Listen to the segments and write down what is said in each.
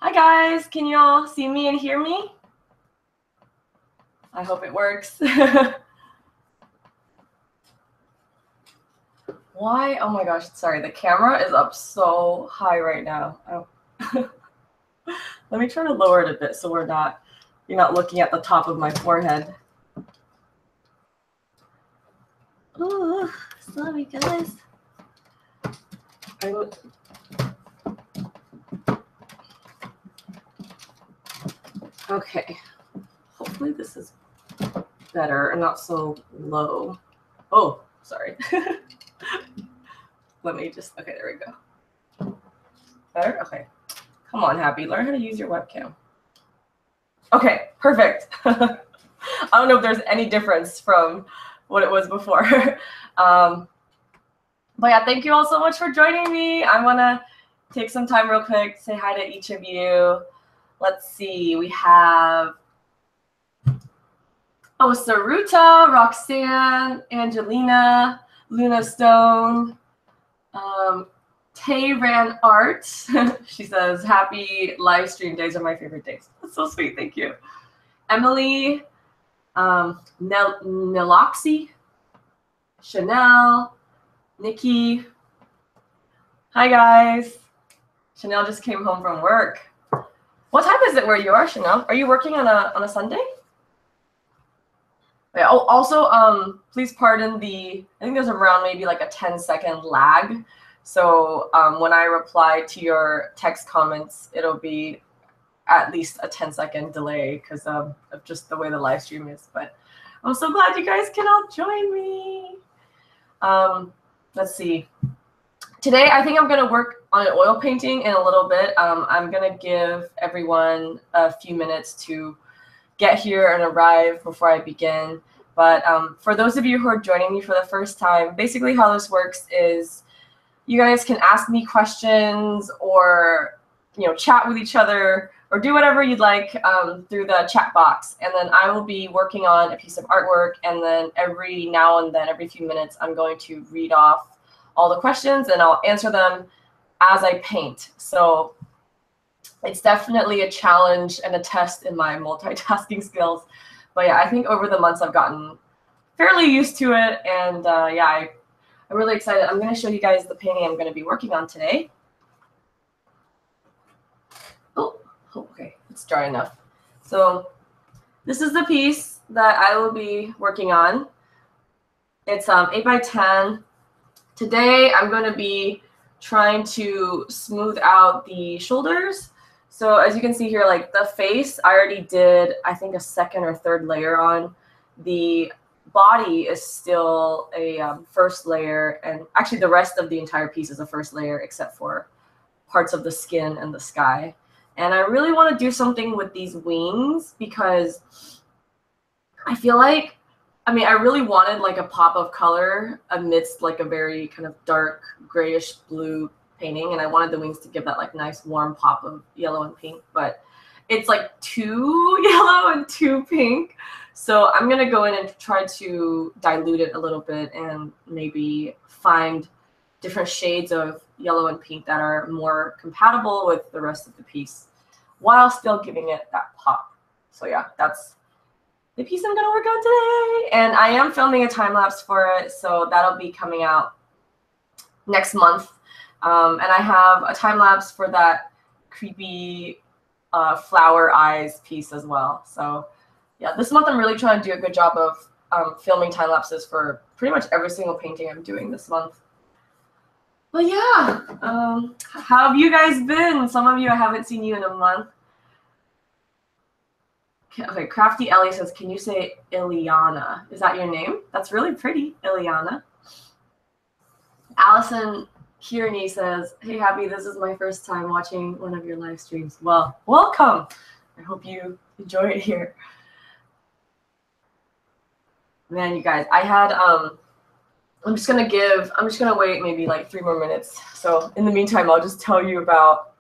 Hi guys, can you all see me and hear me? I hope it works. Why? Oh my gosh, sorry, the camera is up so high right now. Let me try to lower it a bit so you're not looking at the top of my forehead. Oh, sorry guys. Okay, hopefully this is better and not so low. Oh, sorry. Let me just, okay, there we go. Better? Okay. Come on, Happy, learn how to use your webcam. Okay, perfect. I don't know if there's any difference from what it was before. But yeah, thank you all so much for joining me. I want to take some time real quick, say hi to each of you. Let's see, we have Saruta, Roxanne, Angelina, Luna Stone, Tay Ran Art. She says, happy live stream days are my favorite days. That's so sweet, thank you. Emily, Neloxy, Chanel, Nikki. Hi guys. Chanel just came home from work. What time is it where you are, Chanel? Are you working on a Sunday? Yeah, oh, also, please pardon I think there's around maybe like a 10-second lag. So when I reply to your text comments, it'll be at least a 10-second delay because of just the way the live stream is. But I'm so glad you guys can all join me. Let's see. Today, I think I'm going to work on an oil painting in a little bit. I'm going to give everyone a few minutes to get here and arrive before I begin. But for those of you who are joining me for the first time, basically how this works is you guys can ask me questions or chat with each other or do whatever you'd like through the chat box. And then I will be working on a piece of artwork. And then every now and then, every few minutes, I'm going to read off all the questions and I'll answer them as I paint. So it's definitely a challenge and a test in my multitasking skills. But yeah, I think over the months I've gotten fairly used to it. And yeah, I'm really excited. I'm going to show you guys the painting I'm going to be working on today. Oh, okay, it's dry enough. So this is the piece that I will be working on. It's 8 by 10. Today I'm going to be trying to smooth out the shoulders. So as you can see here, like the face, I already did, I think, a second or third layer on. The body is still a first layer, and actually the rest of the entire piece is a first layer except for parts of the skin and the sky. And I really want to do something with these wings because I feel like, I really wanted like a pop of color amidst like a very kind of dark grayish blue painting, and I wanted the wings to give that like nice warm pop of yellow and pink, but it's like too yellow and too pink. So I'm gonna go in and try to dilute it a little bit and maybe find different shades of yellow and pink that are more compatible with the rest of the piece while still giving it that pop. So yeah, that's the piece I'm gonna work on today. And I am filming a time lapse for it, so that'll be coming out next month. And I have a time lapse for that creepy flower eyes piece as well. So yeah, this month I'm really trying to do a good job of filming time lapses for pretty much every single painting I'm doing this month. But yeah, how have you guys been? Some of you, I haven't seen you in a month. Okay, Crafty Ellie says, can you say Ileana? Is that your name? That's really pretty, Ileana. Allison Kearney says, hey, Happy, this is my first time watching one of your live streams. Well, welcome. I hope you enjoy it here. Man, you guys, I had, I'm just gonna wait maybe like 3 more minutes. So in the meantime, I'll just tell you about,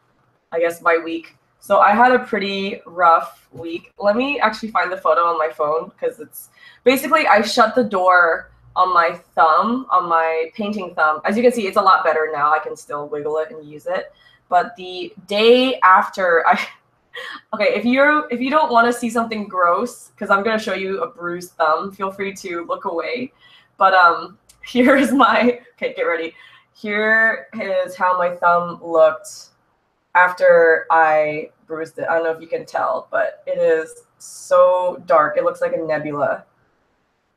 I guess, my week. So I had a pretty rough week. Let me actually find the photo on my phone because it's basically I shut the door on my thumb, on my painting thumb. As you can see, it's a lot better now. I can still wiggle it and use it. But the day after Okay, if you don't want to see something gross, because I'm gonna show you a bruised thumb, feel free to look away. But here's my, okay, get ready. Here is how my thumb looked after I bruised it. I don't know if you can tell, but it is so dark. It looks like a nebula,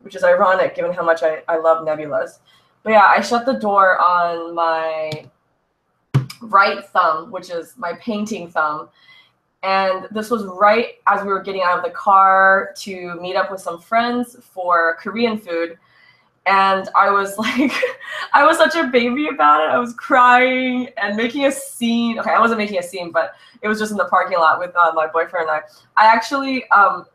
which is ironic given how much I love nebulas. But yeah, I shut the door on my right thumb, which is my painting thumb. And this was right as we were getting out of the car to meet up with some friends for Korean food. And I was like, I was such a baby about it. I was crying and making a scene. Okay, I wasn't making a scene, but it was just in the parking lot with my boyfriend and I. I actually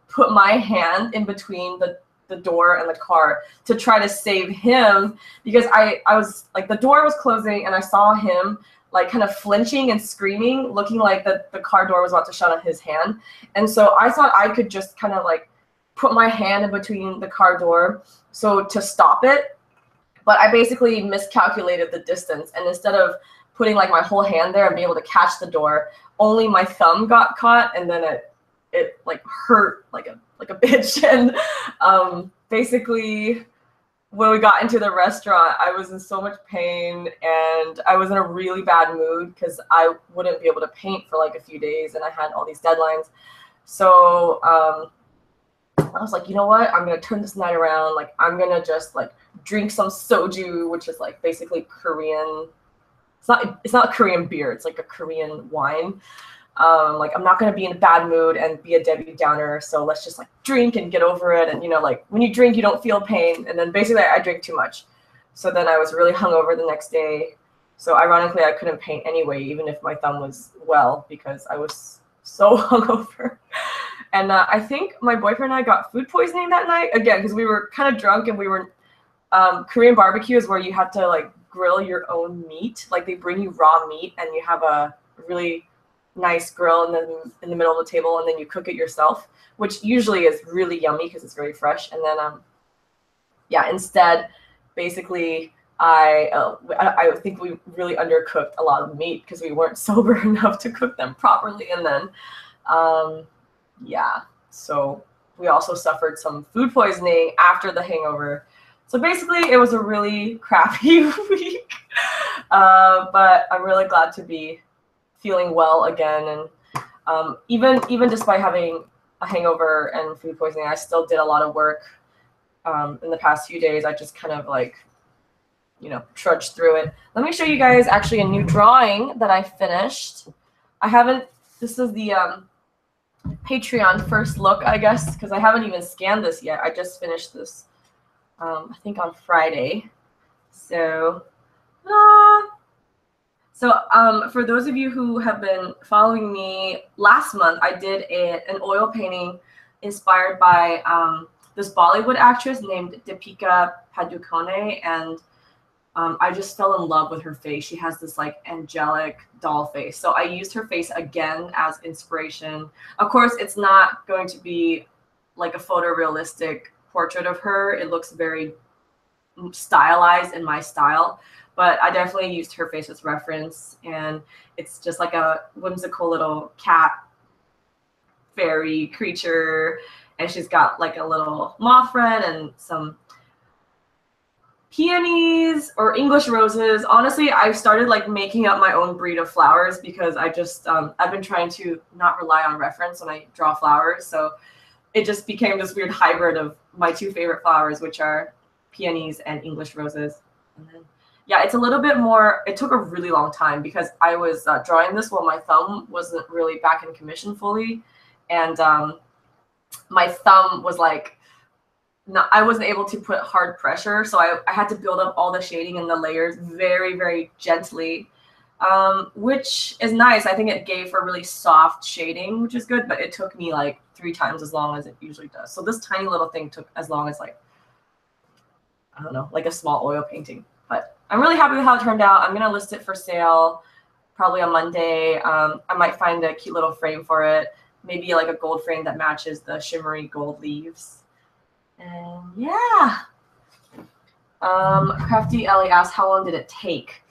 put my hand in between the door and the car to try to save him, because I was like, the door was closing and I saw him like kind of flinching and screaming, looking like the car door was about to shut on his hand. And so I thought I could just kind of like put my hand in between the car door so to stop it. But I basically miscalculated the distance, and instead of putting like my whole hand there and be able to catch the door, only my thumb got caught, and then it like hurt like a bitch. And basically when we got into the restaurant, I was in so much pain and I was in a really bad mood because I wouldn't be able to paint for like a few days and I had all these deadlines. So I was like, you know what? I'm going to turn this night around. Like, I'm going to just like drink some soju, which is like basically Korean. It's not a Korean beer. It's like a Korean wine. Like, I'm not going to be in a bad mood and be a Debbie Downer. So let's just like drink and get over it. And, you know, like when you drink, you don't feel pain. And then basically I drank too much. So then I was really hungover the next day. So ironically, I couldn't paint anyway, even if my thumb was well, because I was so hungover. And I think my boyfriend and I got food poisoning that night, again, because we were kind of drunk and we were, Korean barbecue is where you have to like grill your own meat. Like they bring you raw meat and you have a really nice grill in the middle of the table, and then you cook it yourself, which usually is really yummy because it's very fresh. And then, yeah, instead, basically, I think we really undercooked a lot of meat because we weren't sober enough to cook them properly. And then, yeah, so we also suffered some food poisoning after the hangover. So basically, it was a really crappy week, but I'm really glad to be feeling well again. And even despite having a hangover and food poisoning, I still did a lot of work in the past few days. I just kind of like, you know, trudged through it. Let me show you guys actually a new drawing that I finished. This is the Patreon first look, I guess, because I haven't even scanned this yet. I just finished this, I think on Friday. So, for those of you who have been following me, last month I did an oil painting inspired by this Bollywood actress named Deepika Padukone, and I just fell in love with her face. She has this like angelic doll face. So I used her face again as inspiration. Of course, it's not going to be like a photorealistic portrait of her. It looks very stylized in my style, but I definitely used her face as reference. And it's just like a whimsical little cat fairy creature. And she's got like a little moth friend and some peonies or English roses. Honestly, I've started like making up my own breed of flowers because I just, I've been trying to not rely on reference when I draw flowers. So it just became this weird hybrid of my two favorite flowers, which are peonies and English roses. And then, yeah, it's a little bit more, it took a really long time because I was drawing this while my thumb wasn't really back in commission fully. And my thumb was like, I wasn't able to put hard pressure, so I had to build up all the shading and the layers very, very gently, which is nice. I think it gave for really soft shading, which is good, but it took me like 3 times as long as it usually does. So this tiny little thing took as long as like, I don't know, like a small oil painting. But I'm really happy with how it turned out. I'm going to list it for sale probably on Monday. I might find a cute little frame for it, maybe like a gold frame that matches the shimmery gold leaves. And yeah, Crafty Ellie asked, how long did it take?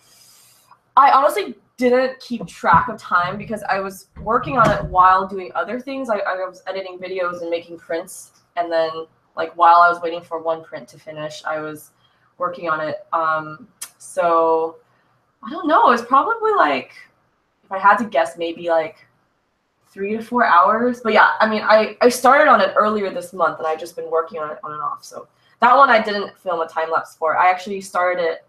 I honestly didn't keep track of time because I was working on it while doing other things. I was editing videos and making prints, and then like while I was waiting for one print to finish, I was working on it. So I don't know. It's probably like, if I had to guess, maybe like 3 to 4 hours. But yeah, I mean, I started on it earlier this month, and I've just been working on it on and off. So that one I didn't film a time lapse for. I actually started it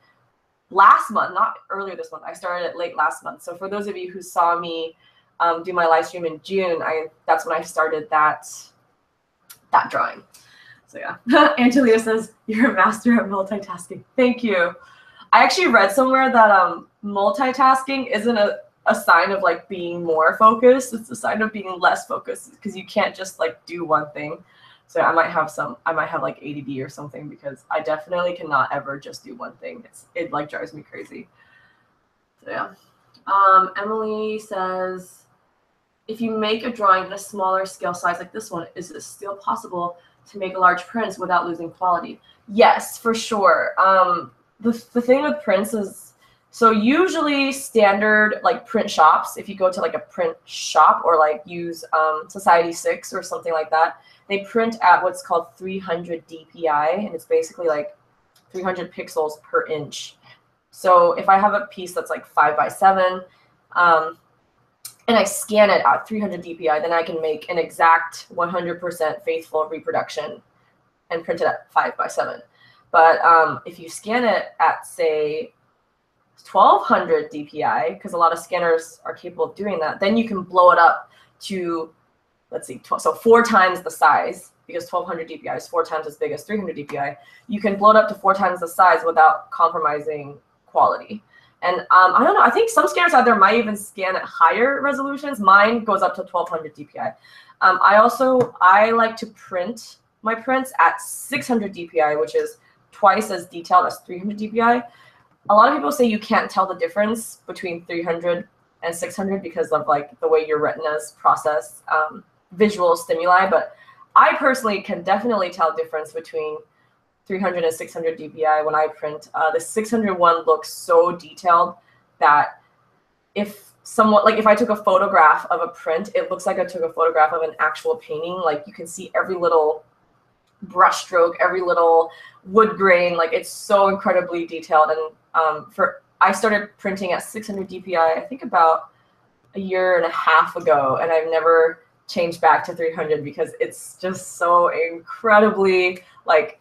last month, not earlier this month. I started it late last month. So for those of you who saw me do my live stream in June, that's when I started that drawing. So yeah, Angelina says, you're a master at multitasking. Thank you. I actually read somewhere that multitasking isn't a sign of like being more focused. It's a sign of being less focused, because you can't just like do one thing. So I might have like ADD or something, because I definitely cannot ever just do one thing. It like drives me crazy. So yeah. Emily says, if you make a drawing in a smaller scale size like this one, is it still possible to make large prints without losing quality? Yes, for sure. The thing with prints is, so usually standard like print shops, if you go to like a print shop or like use Society 6 or something like that, they print at what's called 300 DPI, and it's basically like 300 pixels per inch. So if I have a piece that's like 5 by 7, and I scan it at 300 DPI, then I can make an exact 100% faithful reproduction and print it at 5 by 7. But if you scan it at, say, 1200 DPI, because a lot of scanners are capable of doing that, then you can blow it up to, let's see, so 4 times the size, because 1200 DPI is 4 times as big as 300 DPI. You can blow it up to 4 times the size without compromising quality. And I don't know, I think some scanners out there might even scan at higher resolutions. Mine goes up to 1200 DPI. I like to print my prints at 600 DPI, which is twice as detailed as 300 DPI. A lot of people say you can't tell the difference between 300 and 600 because of like the way your retinas process visual stimuli. But I personally can definitely tell difference between 300 and 600 DPI when I print. The 600 one looks so detailed that if I took a photograph of a print, it looks like I took a photograph of an actual painting. Like you can see every little brush stroke, every little wood grain. Like it's so incredibly detailed. And I started printing at 600 DPI, I think about a year and a half ago, and I've never changed back to 300 because it's just so incredibly, like,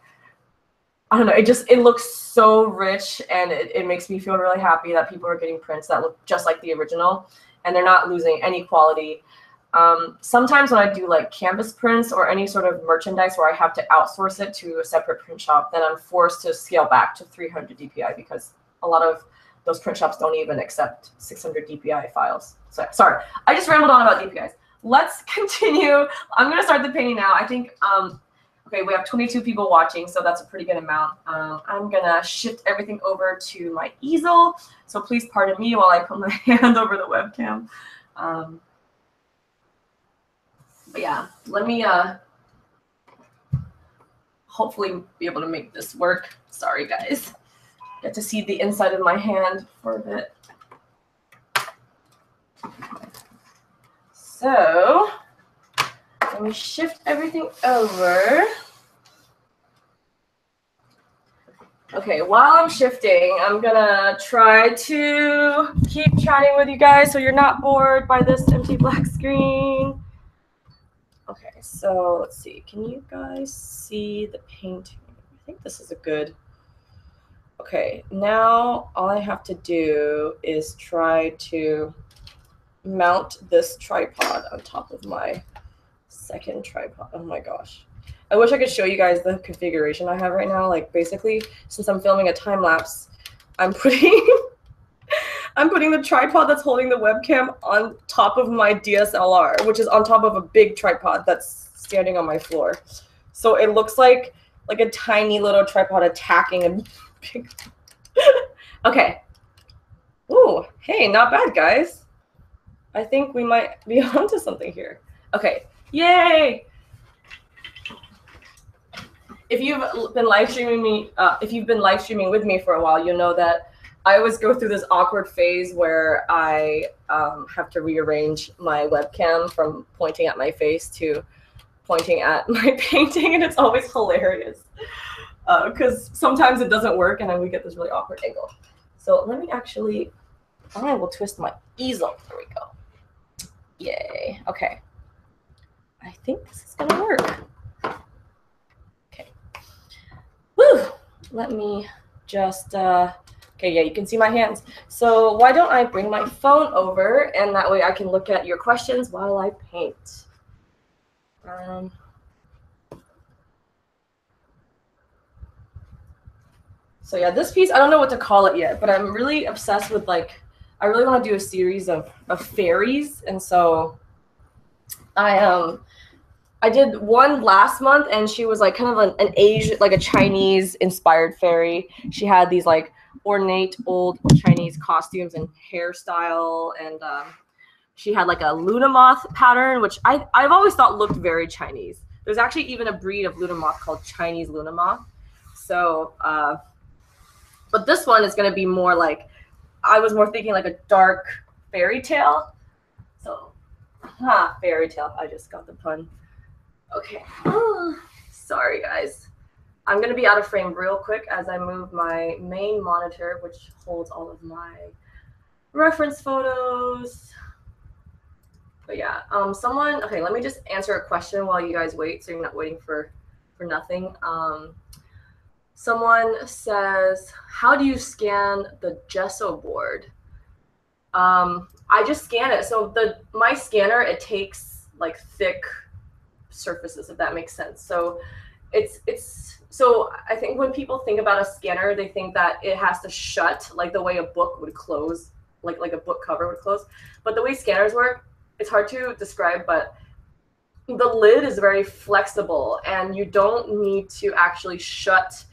I don't know, it looks so rich, and it makes me feel really happy that people are getting prints that look just like the original and they're not losing any quality. Sometimes when I do like canvas prints or any sort of merchandise where I have to outsource it to a separate print shop, then I'm forced to scale back to 300 DPI because a lot of those print shops don't even accept 600 DPI files. So sorry, I just rambled on about DPIs. Let's continue. I'm gonna start the painting now. I think, okay, we have 22 people watching, so that's a pretty good amount. I'm gonna shift everything over to my easel. So please pardon me while I put my hand over the webcam. But yeah, let me hopefully be able to make this work. Sorry, guys. Get to see the inside of my hand for a bit. So let me shift everything over. Okay, while I'm shifting, I'm gonna try to keep chatting with you guys so you're not bored by this empty black screen. Okay, so let's see. Can you guys see the painting? I think this is a good. Okay, now all I have to do is try to mount this tripod on top of my second tripod. Oh my gosh. I wish I could show you guys the configuration I have right now. Like basically, since I'm filming a time lapse, I'm putting the tripod that's holding the webcam on top of my DSLR, which is on top of a big tripod that's standing on my floor. So it looks like a tiny little tripod attacking a big. Okay. Ooh, hey, not bad, guys. I think we might be onto something here. Okay, yay! If you've been live streaming with me for a while, you'll know that I always go through this awkward phase where I have to rearrange my webcam from pointing at my face to pointing at my painting, and it's always hilarious because sometimes it doesn't work and then we get this really awkward angle. So let me actually, I will twist my easel. There we go. Yay. Okay. I think this is gonna work. Okay. Woo! Let me just, okay, yeah, you can see my hands. So why don't I bring my phone over, and that way I can look at your questions while I paint. So yeah, this piece, I don't know what to call it yet, but I'm really obsessed with, like, I really want to do a series of fairies, and so I did one last month, and she was like kind of an Asian, like a Chinese inspired fairy. She had these like ornate old Chinese costumes and hairstyle, and she had like a Luna moth pattern, which I've always thought looked very Chinese. There's actually even a breed of Luna moth called Chinese Luna moth. So, but this one is going to be more like, I was more thinking like a dark fairy tale. So, fairy tale. I just got the pun. Okay. Oh, sorry, guys. I'm going to be out of frame real quick as I move my main monitor, which holds all of my reference photos. But yeah, okay, let me just answer a question while you guys wait, so you're not waiting for nothing. Someone says, how do you scan the gesso board? I just scan it. So my scanner, it takes like thick surfaces, if that makes sense. So so I think when people think about a scanner, they think that it has to shut like the way a book would close, like a book cover would close. But the way scanners work, it's hard to describe, but the lid is very flexible and you don't need to actually shut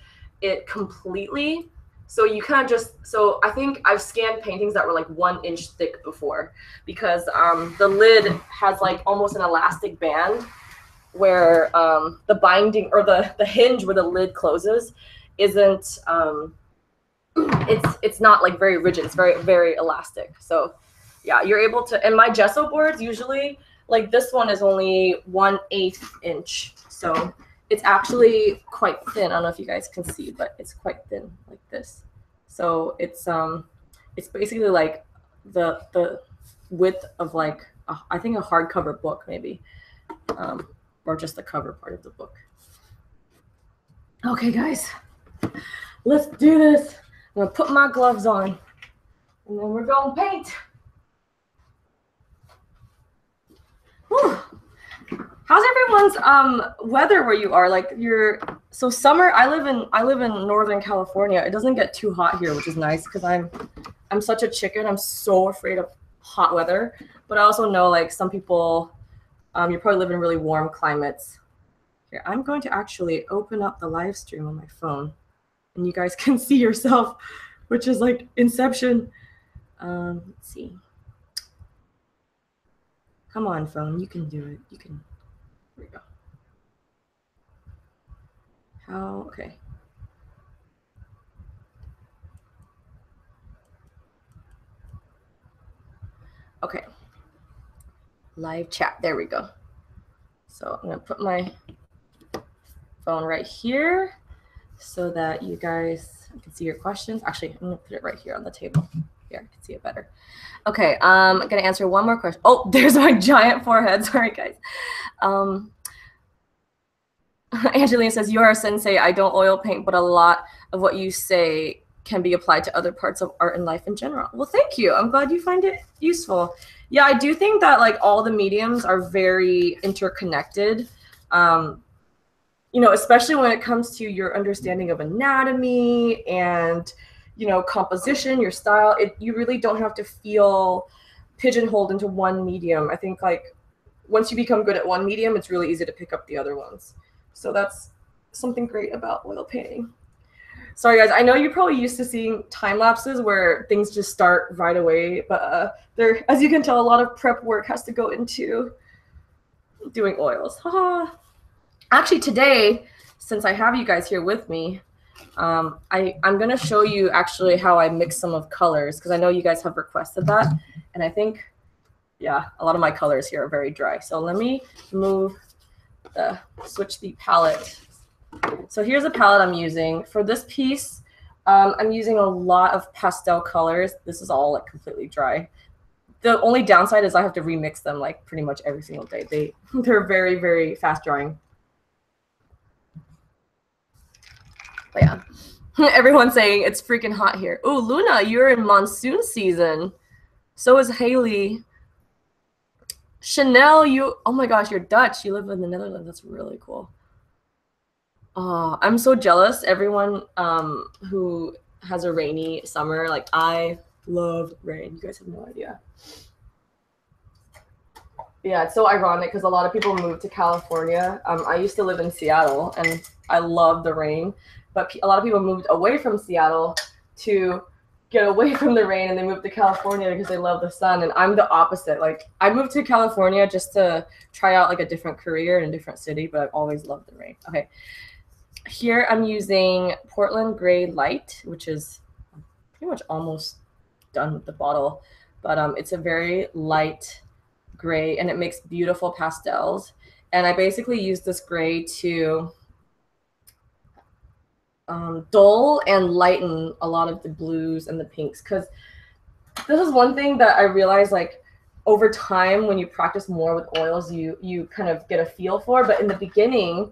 it completely. So you kind of just, so I think I've scanned paintings that were like 1 inch thick before, because the lid has like almost an elastic band where the binding or the hinge where the lid closes isn't, it's not like very rigid. It's very, very elastic. So yeah, you're able to, and my gesso boards usually, like this one is only 1/8 inch. So it's actually quite thin. I don't know if you guys can see, but it's quite thin like this. So it's basically like the width of like, I think a hardcover book maybe, or just the cover part of the book. Okay, guys, let's do this. I'm gonna put my gloves on and then we're gonna paint. Whew. How's everyone's weather where you are? Like so summer, I live in Northern California. It doesn't get too hot here, which is nice because I'm such a chicken. I'm so afraid of hot weather. But I also know like some people, you probably live in really warm climates. Here, I'm going to actually open up the live stream on my phone and you guys can see yourself, which is like Inception. Let's see. Come on, phone, you can do it. You can. Here we go. How? Okay. Okay. Live chat. There we go. So I'm gonna put my phone right here so that you guys can see your questions. Actually, I'm gonna put it right here on the table. Here, I can see it better. Okay, I'm gonna answer one more question. Oh, there's my giant forehead. Sorry, guys. Angelina says, you are a sensei. I don't oil paint, but a lot of what you say can be applied to other parts of art and life in general. Well, thank you. I'm glad you find it useful. Yeah, I do think that like all the mediums are very interconnected. You know, especially when it comes to your understanding of anatomy and, you know, composition, your style. You really don't have to feel pigeonholed into one medium. I think like once you become good at one medium, it's really easy to pick up the other ones. So that's something great about oil painting. Sorry, guys. I know you're probably used to seeing time lapses where things just start right away, but there, as you can tell, a lot of prep work has to go into doing oils. Haha. Actually, today, since I have you guys here with me, I'm going to show you actually how I mix some of colors because I know you guys have requested that. And I think, yeah, a lot of my colors here are very dry. So let me switch the palette. So here's a palette I'm using. For this piece, I'm using a lot of pastel colors. This is all like completely dry. The only downside is I have to remix them like pretty much every single day. They're very, very fast drying. But yeah, everyone's saying it's freaking hot here. Oh, Luna, you're in monsoon season. So is Haley. Chanel, oh my gosh, you're Dutch. You live in the Netherlands. That's really cool. Oh, I'm so jealous. Everyone who has a rainy summer, like I love rain. You guys have no idea. Yeah, it's so ironic because a lot of people move to California. I used to live in Seattle and I love the rain, but a lot of people moved away from Seattle to get away from the rain and they moved to California because they love the sun. And I'm the opposite. Like I moved to California just to try out like a different career in a different city, but I've always loved the rain. Okay. Here I'm using Portland Gray Light, which is pretty much almost done with the bottle, but it's a very light gray and it makes beautiful pastels. And I basically use this gray to dull and lighten a lot of the blues and the pinks, because this is one thing that I realized, like over time when you practice more with oils, you kind of get a feel for. But in the beginning,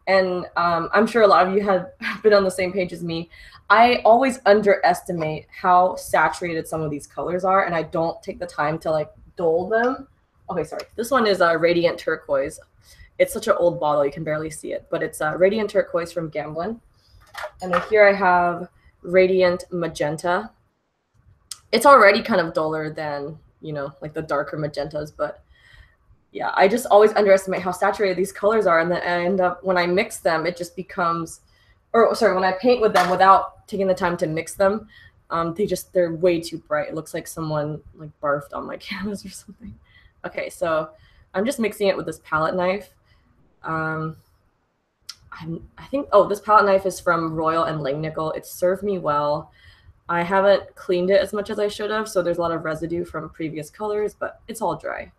and I'm sure a lot of you have been on the same page as me, I always underestimate how saturated some of these colors are, and I don't take the time to like dull them. Okay, sorry. This one is a Radiant Turquoise. It's such an old bottle, you can barely see it, but it's a Radiant Turquoise from Gamblin. And then here I have Radiant Magenta. It's already kind of duller than, you know, like the darker magentas, but yeah, I just always underestimate how saturated these colors are. And then I end up, when I mix them, it just becomes, or sorry, when I paint with them without taking the time to mix them, they're way too bright. It looks like someone like barfed on my canvas or something. Okay, so I'm just mixing it with this palette knife. I think, oh, this palette knife is from Royal and Langnickel. It served me well. I haven't cleaned it as much as I should have, so there's a lot of residue from previous colors, but it's all dry.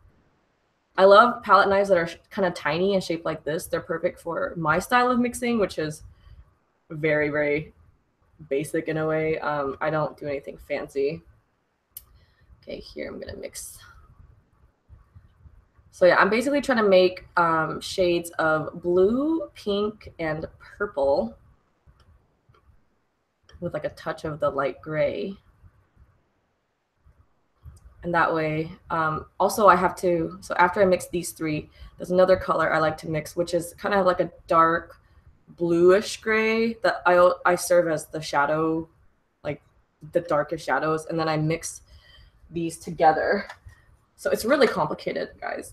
I love palette knives that are kind of tiny and shaped like this. They're perfect for my style of mixing, which is very, very basic in a way. I don't do anything fancy. Okay, here I'm gonna mix. So yeah, I'm basically trying to make shades of blue, pink, and purple with like a touch of the light gray. And that way, also I have to, so after I mix these three, there's another color I like to mix, which is kind of like a dark bluish gray that I serve as the shadow, like the darkest shadows. And then I mix these together. So it's really complicated, guys.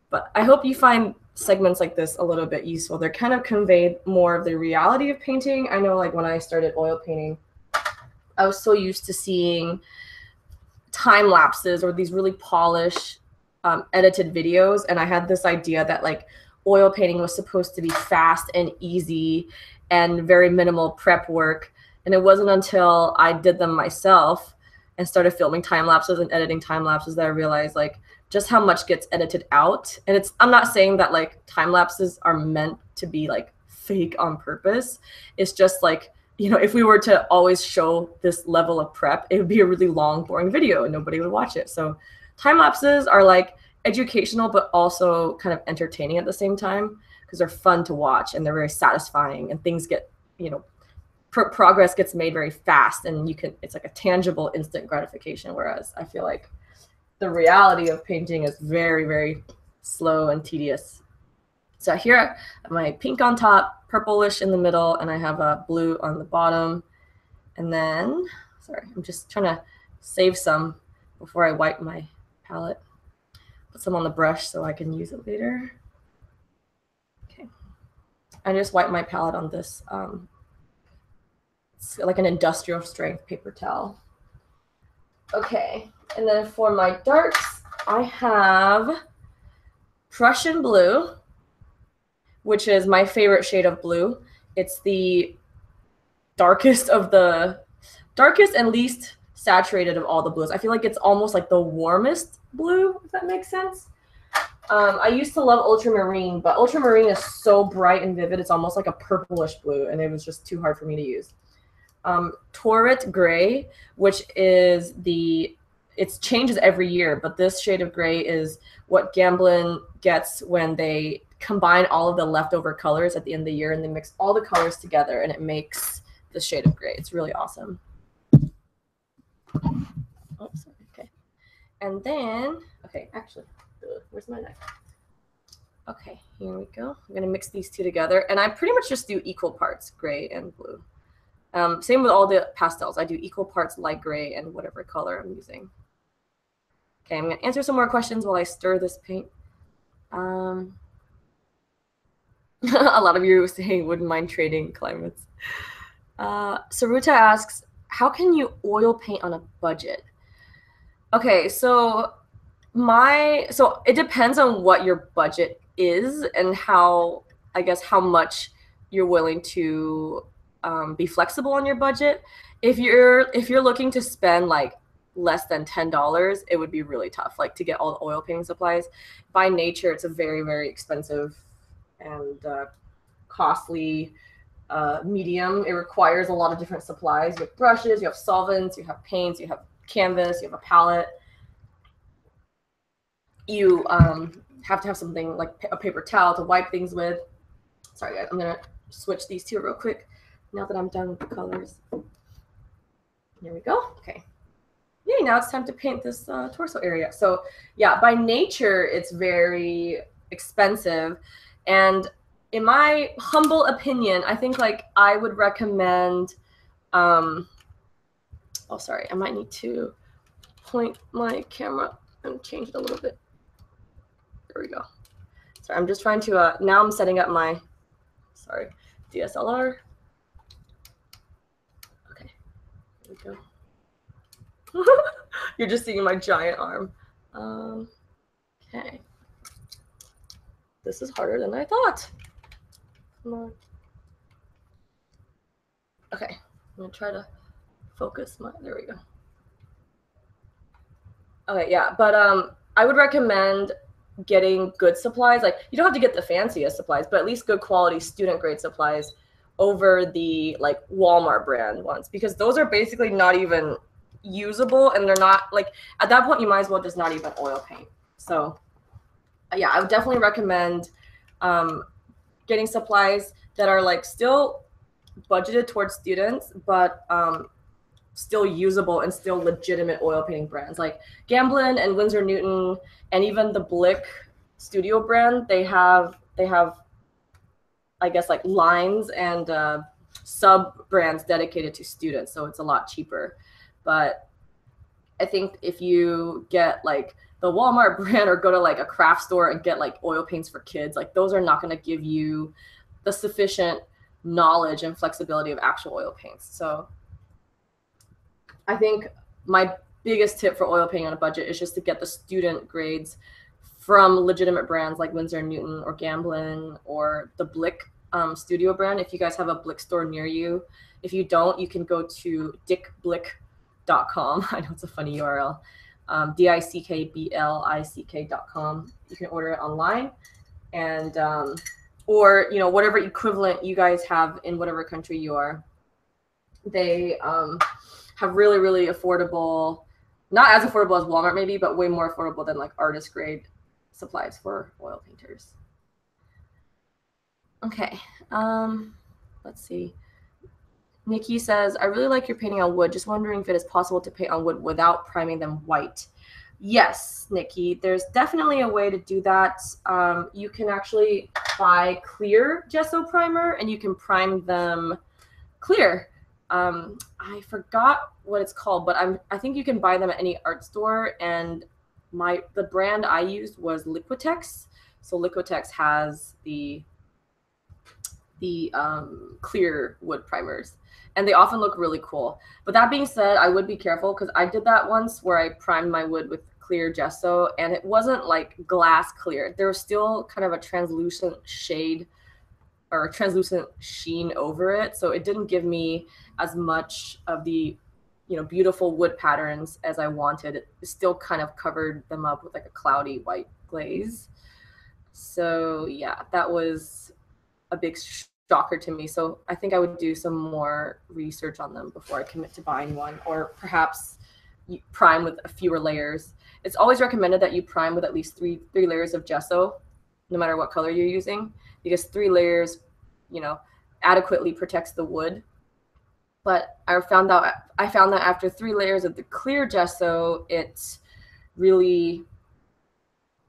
But I hope you find segments like this a little bit useful. They're kind of conveyed more of the reality of painting. I know like when I started oil painting, I was so used to seeing time lapses or these really polished, edited videos. And I had this idea that like oil painting was supposed to be fast and easy and very minimal prep work. And it wasn't until I did them myself and started filming time lapses and editing time lapses that I realized like just how much gets edited out. And I'm not saying that like time lapses are meant to be like fake on purpose. It's just like, you know, if we were to always show this level of prep, it would be a really long, boring video and nobody would watch it. So time lapses are like educational, but also kind of entertaining at the same time because they're fun to watch and they're very satisfying and things get, you know, progress gets made very fast and it's like a tangible instant gratification. Whereas I feel like the reality of painting is very, very slow and tedious. So here I have my pink on top, purplish in the middle, and I have a blue on the bottom. And then, sorry, I'm just trying to save some before I wipe my palette. Put some on the brush so I can use it later. Okay. I just wipe my palette on this, it's like an industrial strength paper towel. Okay, and then for my darks, I have Prussian blue, which is my favorite shade of blue. It's the darkest and least saturated of all the blues. I feel like it's almost like the warmest blue, if that makes sense. I used to love ultramarine, but ultramarine is so bright and vivid, it's almost like a purplish blue, and it was just too hard for me to use. Torrid gray, which is it changes every year, but this shade of gray is what Gamblin gets when they combine all of the leftover colors at the end of the year, and they mix all the colors together, and it makes the shade of gray. It's really awesome. Oh, sorry. Okay. And then, okay, actually, where's my knife? Okay, here we go. I'm gonna mix these two together, and I pretty much just do equal parts gray and blue. Same with all the pastels. I do equal parts light gray and whatever color I'm using. Okay, I'm gonna answer some more questions while I stir this paint. A lot of you saying wouldn't mind trading climates. Saruta asks, how can you oil paint on a budget? Okay, so it depends on what your budget is and how much you're willing to be flexible on your budget. If you're looking to spend like less than $10, it would be really tough, like to get all the oil painting supplies. By nature, it's a very, very expensive and costly medium. It requires a lot of different supplies. You have brushes, you have solvents, you have paints, you have canvas, you have a palette. You have to have something like a paper towel to wipe things with. Sorry guys, I'm gonna switch these two real quick now that I'm done with the colors. There we go. Okay. Yay, now it's time to paint this torso area. So yeah, by nature, it's very expensive. And in my humble opinion, I think like I would recommend, oh, sorry, I might need to point my camera and change it a little bit. There we go. Sorry, I'm just trying to, now I'm setting up my, sorry, DSLR. Okay, there we go. You're just seeing my giant arm. Okay. This is harder than I thought. Come on. Okay, I'm gonna try to focus my, there we go. Okay, yeah, but I would recommend getting good supplies. Like, you don't have to get the fanciest supplies, but at least good quality student grade supplies over the like Walmart brand ones, because those are basically not even usable, and they're not like, at that point you might as well just not even oil paint. So yeah, I would definitely recommend getting supplies that are like still budgeted towards students, but still usable and still legitimate oil painting brands like Gamblin and Winsor Newton, and even the Blick Studio brand. They have I guess like lines and sub brands dedicated to students, so it's a lot cheaper. But I think if you get like the Walmart brand or go to like a craft store and get like oil paints for kids, like those are not going to give you the sufficient knowledge and flexibility of actual oil paints. So I think my biggest tip for oil painting on a budget is just to get the student grades from legitimate brands like Winsor & Newton or Gamblin or the Blick Studio brand, if you guys have a Blick store near you. If you don't, you can go to dickblick.com. I know it's a funny URL. dickblick.com. You can order it online, and or whatever equivalent you guys have in whatever country you are. They have really, really affordable, not as affordable as Walmart maybe, but way more affordable than like artist grade supplies for oil painters. Okay, let's see. Nikki says, I really like your painting on wood. Just wondering if it is possible to paint on wood without priming them white. Yes, Nikki, there's definitely a way to do that. You can actually buy clear gesso primer and you can prime them clear. I forgot what it's called, but I think you can buy them at any art store. And the brand I used was Liquitex. So Liquitex has the clear wood primers, and they often look really cool. But that being said, I would be careful, because I did that once where I primed my wood with clear gesso, and it wasn't like glass clear. There was still kind of a translucent shade or translucent sheen over it. So it didn't give me as much of the, you know, beautiful wood patterns as I wanted. It still kind of covered them up with like a cloudy white glaze. So yeah, that was a big shocker to me. So I think I would do some more research on them before I commit to buying one, or perhaps you prime with fewer layers. It's always recommended that you prime with at least three layers of gesso, no matter what color you're using, because 3 layers, you know, adequately protects the wood. But I found that after 3 layers of the clear gesso, it really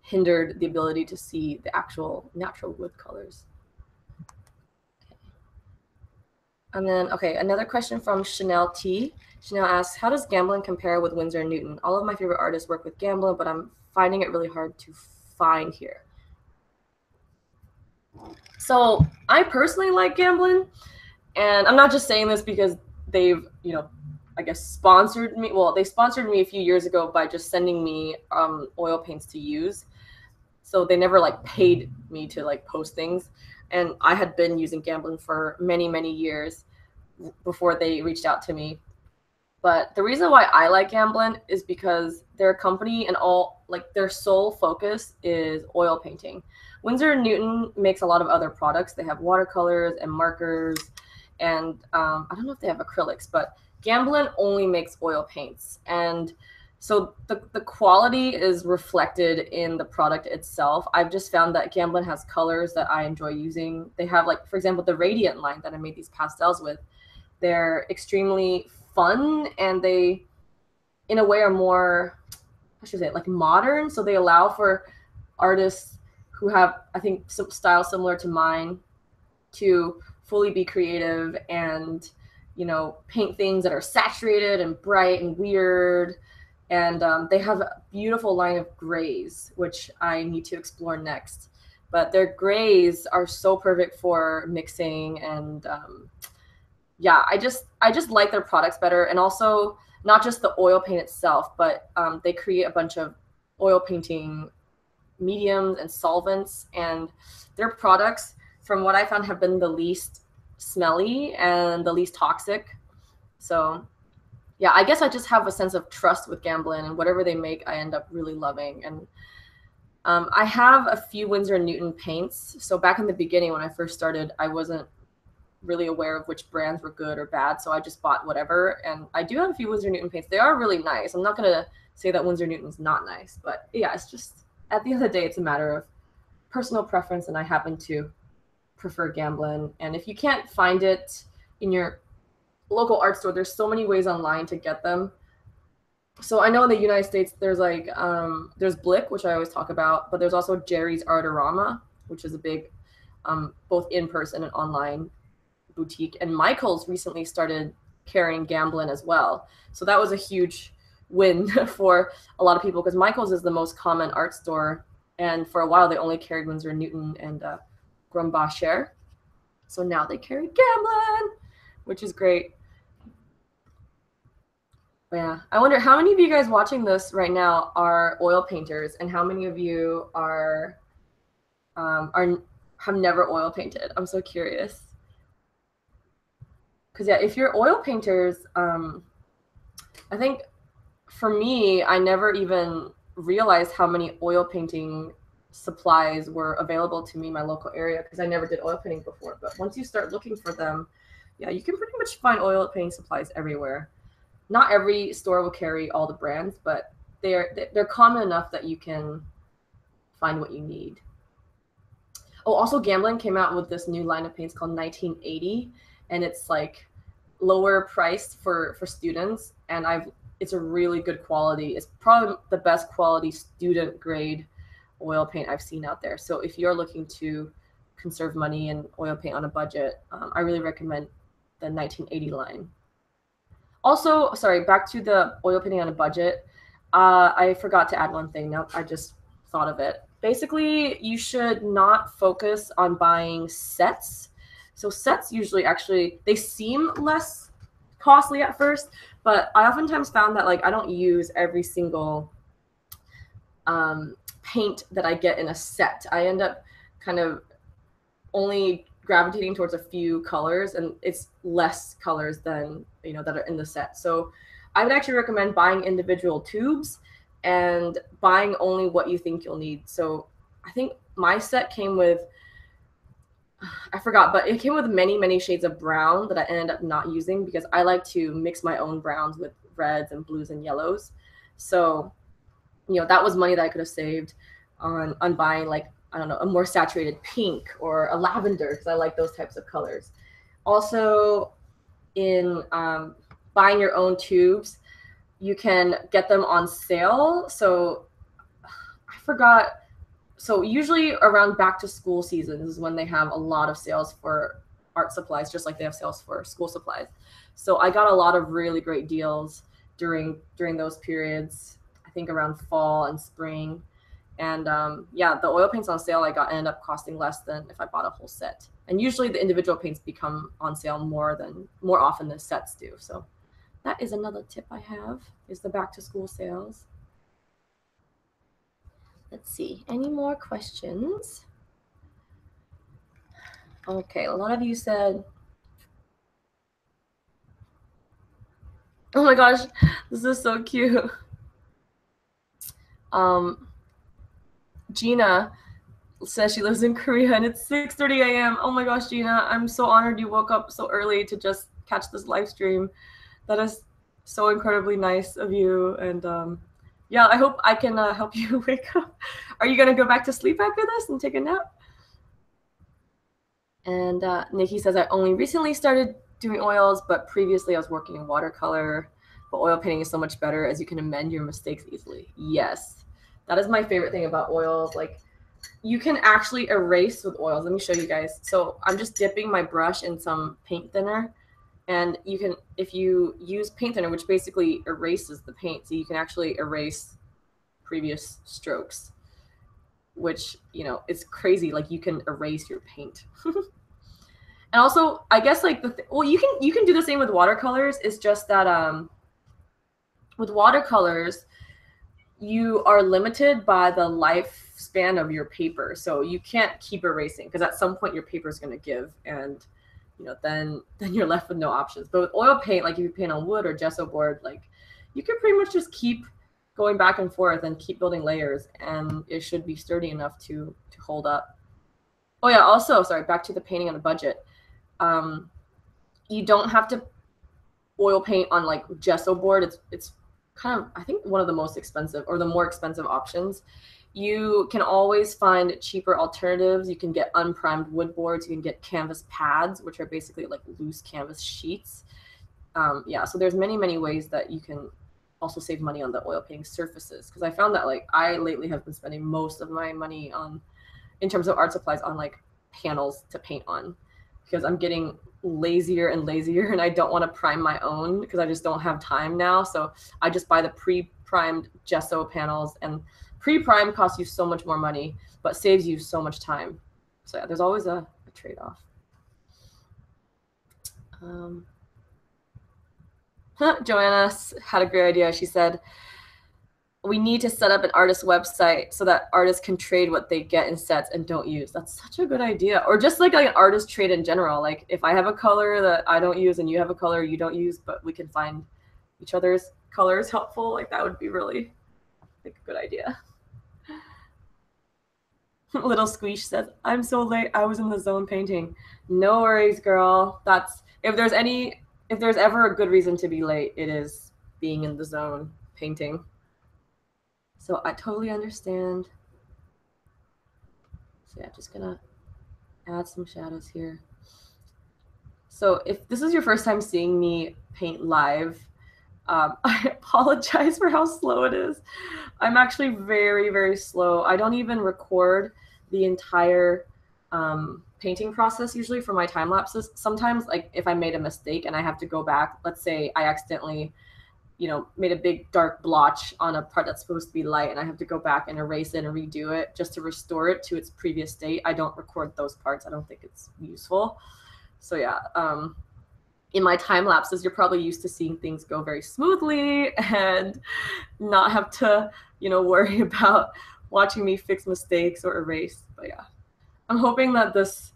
hindered the ability to see the actual natural wood colors. And then, okay, another question from Chanel T. Chanel asks, how does Gamblin compare with Winsor & Newton? All of my favorite artists work with Gamblin, but I'm finding it really hard to find here. So I personally like Gamblin, and I'm not just saying this because they've, you know, I guess sponsored me. Well, they sponsored me a few years ago by just sending me oil paints to use. So they never like paid me to like post things. And I had been using Gamblin for many, many years before they reached out to me. But the reason why I like Gamblin is because they're a company and all, like, their sole focus is oil painting. Winsor & Newton makes a lot of other products. They have watercolors and markers, and I don't know if they have acrylics, but Gamblin only makes oil paints. And so the quality is reflected in the product itself. I've just found that Gamblin has colors that I enjoy using. They have, like, for example, the Radiant line that I made these pastels with. They're extremely fun, and they, in a way, are more, how should I say it, like modern. So they allow for artists who have, I think, some style similar to mine to fully be creative and, you know, paint things that are saturated and bright and weird. And they have a beautiful line of grays, which I need to explore next. But their grays are so perfect for mixing, and yeah, I just like their products better. And also, not just the oil paint itself, but they create a bunch of oil painting mediums and solvents, and their products, from what I found, have been the least smelly and the least toxic. So yeah, I guess I just have a sense of trust with Gamblin, and whatever they make, I end up really loving. And I have a few Winsor & Newton paints. So back in the beginning, when I first started, I wasn't really aware of which brands were good or bad, so I just bought whatever. And I do have a few Winsor & Newton paints. They are really nice. I'm not going to say that Winsor & Newton's not nice, but yeah, it's just, at the end of the day, it's a matter of personal preference, and I happen to prefer Gamblin. And if you can't find it in your local art store, there's so many ways online to get them. So I know in the United States, there's like, there's Blick, which I always talk about, but there's also Jerry's Artorama, which is a big, both in-person and online boutique. And Michael's recently started carrying Gamblin as well. So that was a huge win for a lot of people, because Michael's is the most common art store. And for a while, they only carried Winsor & Newton and Grumbacher. So now they carry Gamblin, which is great. Yeah, I wonder how many of you guys watching this right now are oil painters, and how many of you are have never oil painted. I'm so curious. Because yeah, if you're oil painters, I think for me, I never even realized how many oil painting supplies were available to me in my local area, because I never did oil painting before. But once you start looking for them, yeah, you can pretty much find oil painting supplies everywhere. Not every store will carry all the brands, but they're common enough that you can find what you need. Oh, also Gamblin came out with this new line of paints called 1980, and it's like lower priced for students, and it's a really good quality. It's probably the best quality student grade oil paint I've seen out there. So if you're looking to conserve money and oil paint on a budget, I really recommend the 1980 line. Also, sorry, back to the oil painting on a budget. I forgot to add one thing. Now I just thought of it. Basically, you should not focus on buying sets. So sets usually actually, they seem less costly at first, but I oftentimes found that, like, I don't use every single paint that I get in a set. I end up kind of only gravitating towards a few colors, and it's less colors than, you know, that are in the set. So I would actually recommend buying individual tubes and buying only what you think you'll need. So I think my set came with, I forgot, but it came with many, many shades of brown that I ended up not using because I like to mix my own browns with reds and blues and yellows. So, you know, that was money that I could have saved on buying, like, I don't know, a more saturated pink or a lavender, because I like those types of colors. Also, in buying your own tubes, you can get them on sale. So I forgot. So usually around back to school seasons is when they have a lot of sales for art supplies, just like they have sales for school supplies. So I got a lot of really great deals during those periods. I think around fall and spring. And yeah, the oil paints on sale ended up costing less than if I bought a whole set. And usually the individual paints become on sale more often than sets do. So that is another tip I have, is the back to school sales. Let's see, any more questions? Okay, a lot of you said, oh my gosh, this is so cute. Gina says she lives in Korea and it's 6:30 a.m. Oh my gosh, Gina, I'm so honored you woke up so early to just catch this live stream. That is so incredibly nice of you. And yeah, I hope I can help you wake up. Are you gonna go back to sleep after this and take a nap? And Nikki says, I only recently started doing oils, but previously I was working in watercolor. But oil painting is so much better as you can amend your mistakes easily. Yes, that is my favorite thing about oils. Like, you can actually erase with oils. Let me show you guys. So I'm just dipping my brush in some paint thinner. And you can, if you use paint thinner, which basically erases the paint, so you can actually erase previous strokes, which, you know, it's crazy. Like, you can erase your paint. And also, I guess, like, well, you can do the same with watercolors. It's just that with watercolors, you are limited by the lifespan of your paper. So you can't keep erasing, because at some point your paper is going to give, and, you know, then you're left with no options. But with oil paint, like if you paint on wood or gesso board, like, you can pretty much just keep going back and forth and keep building layers, and it should be sturdy enough to hold up. Oh yeah, also, sorry, back to the painting on a budget. You don't have to oil paint on like gesso board. It's kind of, I think, one of the most expensive, or the more expensive options. You can always find cheaper alternatives. You can get unprimed wood boards. You can get canvas pads, which are basically like loose canvas sheets. Yeah, so there's many ways that you can also save money on the oil painting surfaces, because I found that, like, I lately have been spending most of my money on, in terms of art supplies, on like panels to paint on, because I'm getting lazier and lazier, and I don't want to prime my own because I just don't have time now. So I just buy the pre-primed gesso panels, and pre-prime costs you so much more money but saves you so much time. So yeah, there's always a trade-off. Joanna had a great idea. She said, we need to set up an artist website so that artists can trade what they get in sets and don't use. That's such a good idea. Or just like an artist trade in general. Like, if I have a color that I don't use and you have a color you don't use, but we can find each other's colors helpful, like, that would be really, like, a good idea. Little Squeesh says, I'm so late. I was in the zone painting. No worries, girl. That's, if there's ever a good reason to be late, it is being in the zone painting. So I totally understand. So yeah, just gonna add some shadows here. So if this is your first time seeing me paint live, I apologize for how slow it is. I'm actually very slow. I don't even record the entire painting process usually for my time lapses. Sometimes, like, if I made a mistake and I have to go back, let's say I accidentally, you know, made a big dark blotch on a part that's supposed to be light, and I have to go back and erase it and redo it just to restore it to its previous state. I don't record those parts. I don't think it's useful. So yeah, in my time lapses, you're probably used to seeing things go very smoothly and not have to, you know, worry about watching me fix mistakes or erase. But yeah, I'm hoping that this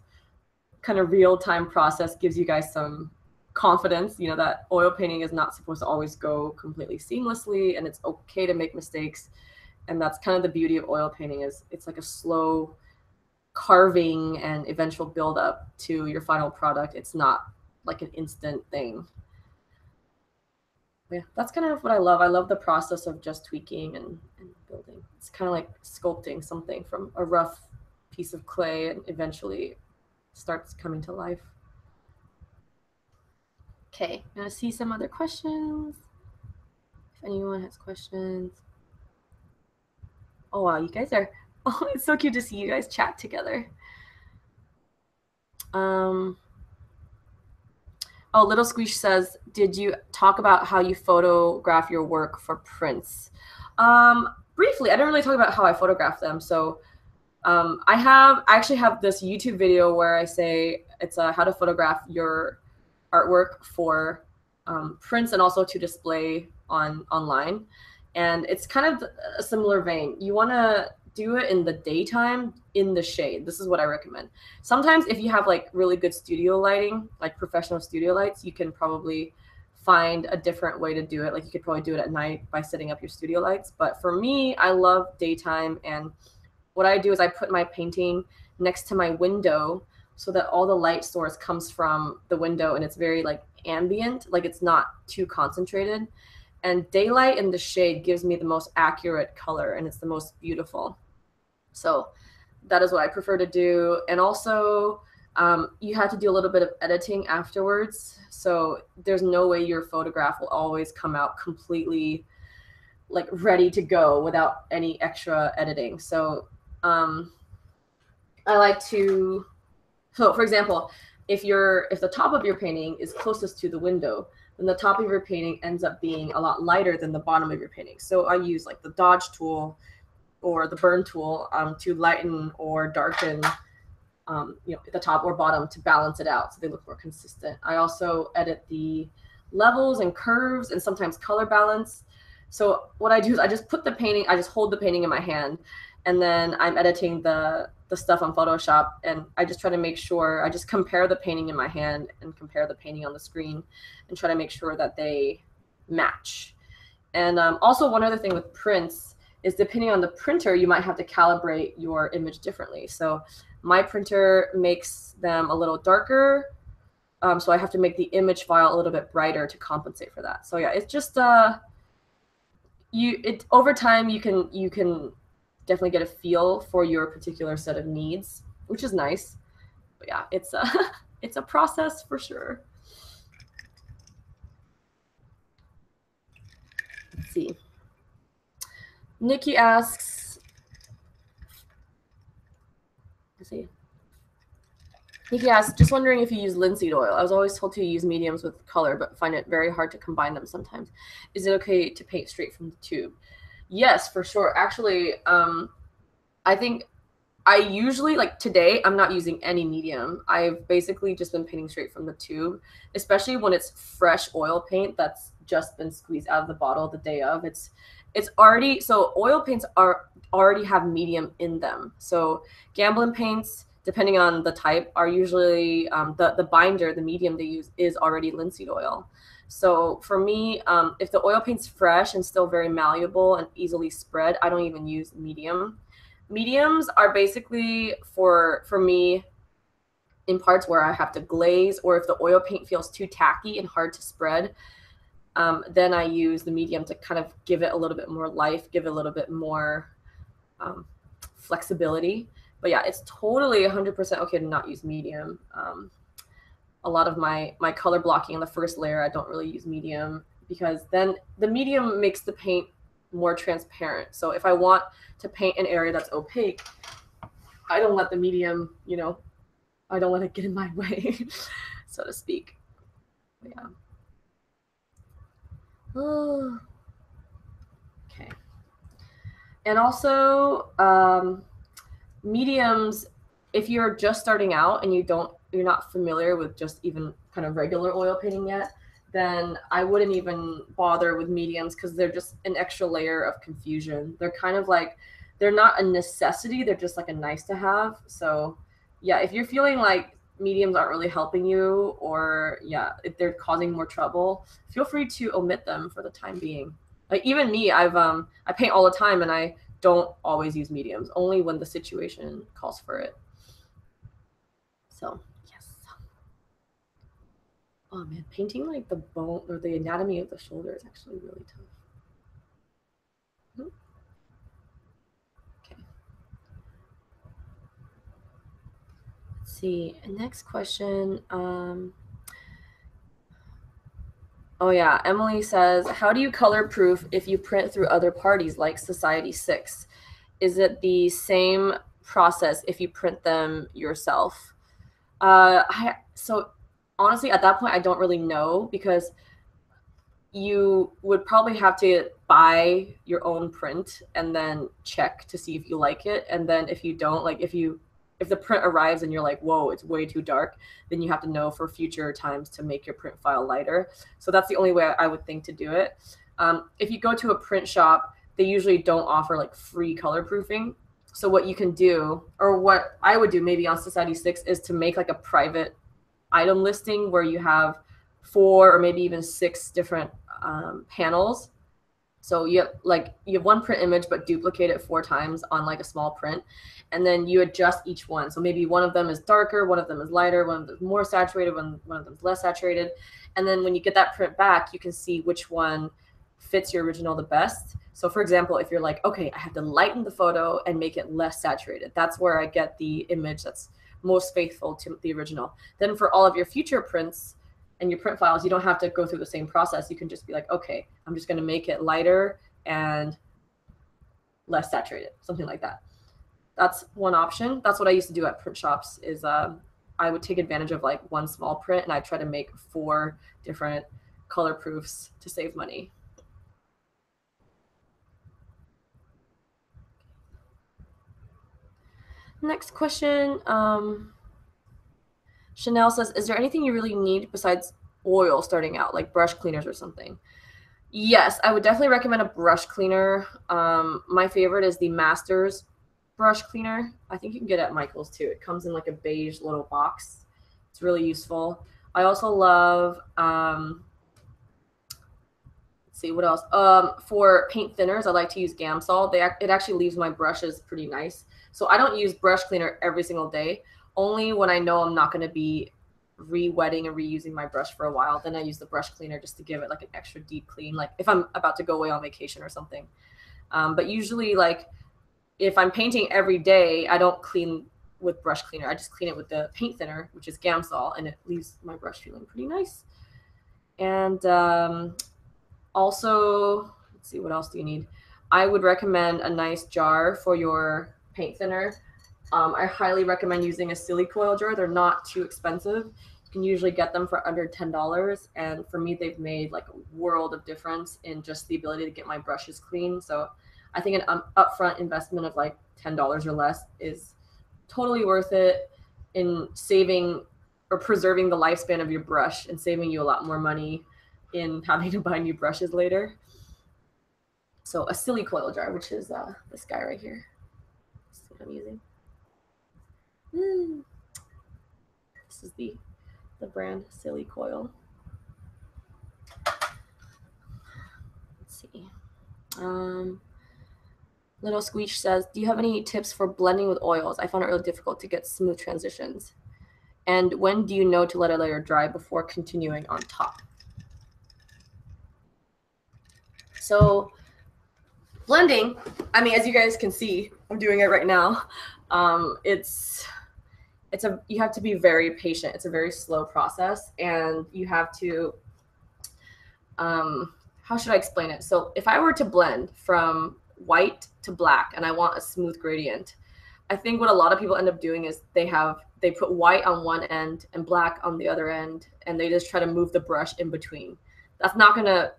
kind of real-time process gives you guys some confidence, you know, that oil painting is not supposed to always go completely seamlessly, and it's okay to make mistakes. And that's kind of the beauty of oil painting, is it's like a slow carving and eventual build up to your final product. It's not like an instant thing. Yeah, that's kind of what I love. I love the process of just tweaking and building. It's kind of like sculpting something from a rough piece of clay, and eventually starts coming to life. Okay, I'm gonna see some other questions. If anyone has questions. Oh wow, you guys are, oh, it's so cute to see you guys chat together. Oh, Little Squeeze says, did you talk about how you photograph your work for prints? Briefly, I didn't really talk about how I photograph them. So I actually have this YouTube video where I say it's how to photograph your artwork for prints and also to display online. And it's kind of a similar vein. You want to do it in the daytime in the shade. This is what I recommend. Sometimes if you have like really good studio lighting, like professional studio lights, you can probably find a different way to do it. Like you could probably do it at night by setting up your studio lights. But for me, I love daytime. And what I do is I put my painting next to my window so that all the light source comes from the window, and it's very like ambient, like it's not too concentrated. And daylight in the shade gives me the most accurate color, and it's the most beautiful. So that is what I prefer to do. And also you have to do a little bit of editing afterwards. So there's no way your photograph will always come out completely like ready to go without any extra editing. So I like to, so for example, if the top of your painting is closest to the window, then the top of your painting ends up being a lot lighter than the bottom of your painting. So I use like the dodge tool or the burn tool to lighten or darken the top or bottom to balance it out so they look more consistent. I also edit the levels and curves and sometimes color balance. So what I do is I just hold the painting in my hand, and then I'm editing the stuff on Photoshop, and I just try to make sure, I just compare the painting in my hand and compare the painting on the screen and try to make sure that they match. And also one other thing with prints is depending on the printer, you might have to calibrate your image differently. So my printer makes them a little darker, so I have to make the image file a little bit brighter to compensate for that. So yeah, it's just over time you can definitely get a feel for your particular set of needs, which is nice. But yeah, it's a process for sure. Let's see. Nikki asks, just wondering if you use linseed oil. I was always told to use mediums with color, but find it very hard to combine them sometimes. Is it okay to paint straight from the tube? Yes, for sure. Actually, I think I usually, like today, I'm not using any medium. I've basically just been painting straight from the tube, especially when it's fresh oil paint that's just been squeezed out of the bottle the day of. It's already, so oil paints already have medium in them. So Gamblin paints, depending on the type, are usually the binder, the medium they use is already linseed oil. So for me, if the oil paint's fresh and still very malleable and easily spread, I don't even use medium. Mediums are basically for me in parts where I have to glaze, or if the oil paint feels too tacky and hard to spread, then I use the medium to kind of give it a little bit more life, give it a little bit more flexibility. But yeah, it's totally 100% okay to not use medium. A lot of my color blocking on the first layer, I don't really use medium, because then the medium makes the paint more transparent. So if I want to paint an area that's opaque, I don't let the medium, I don't let it get in my way, so to speak. But yeah. Oh. Okay. And also, mediums, if you're just starting out and you're not familiar with just even kind of regular oil painting yet, then I wouldn't even bother with mediums, because they're just an extra layer of confusion. They're kind of like, they're not a necessity, they're just like a nice to have. So yeah, if you're feeling like mediums aren't really helping you, or yeah, if they're causing more trouble, feel free to omit them for the time being. Like even me, I paint all the time and I don't always use mediums, only when the situation calls for it. So yes. Oh man, painting like the bone or the anatomy of the shoulder is actually really tough. Okay. Let's see. Next question. Oh yeah, Emily says, how do you color proof if you print through other parties like Society 6? Is it the same process if you print them yourself? So honestly, at that point, I don't really know, because you would probably have to buy your own print and then check to see if you like it. And then if you don't, like if the print arrives and you're like, whoa, it's way too dark, then you have to know for future times to make your print file lighter. So that's the only way I would think to do it. If you go to a print shop, they usually don't offer like free color proofing. So what you can do, or what I would do maybe on Society 6, is to make like a private item listing where you have 4 or maybe even 6 different panels. So you have one print image, but duplicate it 4 times on like a small print, and then you adjust each one. So maybe one of them is darker, one of them is lighter, one of them is more saturated, one of them is less saturated. And then when you get that print back, you can see which one fits your original the best. So for example, if you're like, okay, I have to lighten the photo and make it less saturated, that's where I get the image that's most faithful to the original. Then for all of your future prints and your print files, you don't have to go through the same process. You can just be like, okay, I'm just going to make it lighter and less saturated, something like that. That's one option. That's what I used to do at print shops, is I would take advantage of like one small print and I try to make 4 different color proofs to save money. Next question. Chanel says, is there anything you really need besides oil starting out, like brush cleaners or something? Yes, I would definitely recommend a brush cleaner. My favorite is the Masters brush cleaner. I think you can get it at Michael's too. It comes in like a beige little box. It's really useful. I also love, let's see, what else? For paint thinners, I like to use Gamsol. It actually leaves my brushes pretty nice. So I don't use brush cleaner every single day. Only when I know I'm not going to be re-wetting and reusing my brush for a while, then I use the brush cleaner just to give it like an extra deep clean, like if I'm about to go away on vacation or something. But usually, like if I'm painting every day, I don't clean with brush cleaner. I just clean it with the paint thinner, which is Gamsol, and it leaves my brush feeling pretty nice. And also, let's see, what else do you need? I would recommend a nice jar for your paint thinner. I highly recommend using a Silicoil jar. They're not too expensive. You can usually get them for under $10. And for me, they've made like a world of difference in just the ability to get my brushes clean. So I think an upfront investment of like $10 or less is totally worth it in saving or preserving the lifespan of your brush and saving you a lot more money in having to buy new brushes later. So a Silicoil jar, which is this guy right here. This is what I'm using. This is the brand Silicoil. Let's see. Little Squeech says, do you have any tips for blending with oils? I found it really difficult to get smooth transitions. And when do you know to let a layer dry before continuing on top? So blending, I mean, as you guys can see, I'm doing it right now. You have to be very patient. It's a very slow process, and you have to, how should I explain it? So if I were to blend from white to black and I want a smooth gradient, I think what a lot of people end up doing is they put white on one end and black on the other end, and they just try to move the brush in between. That's not going to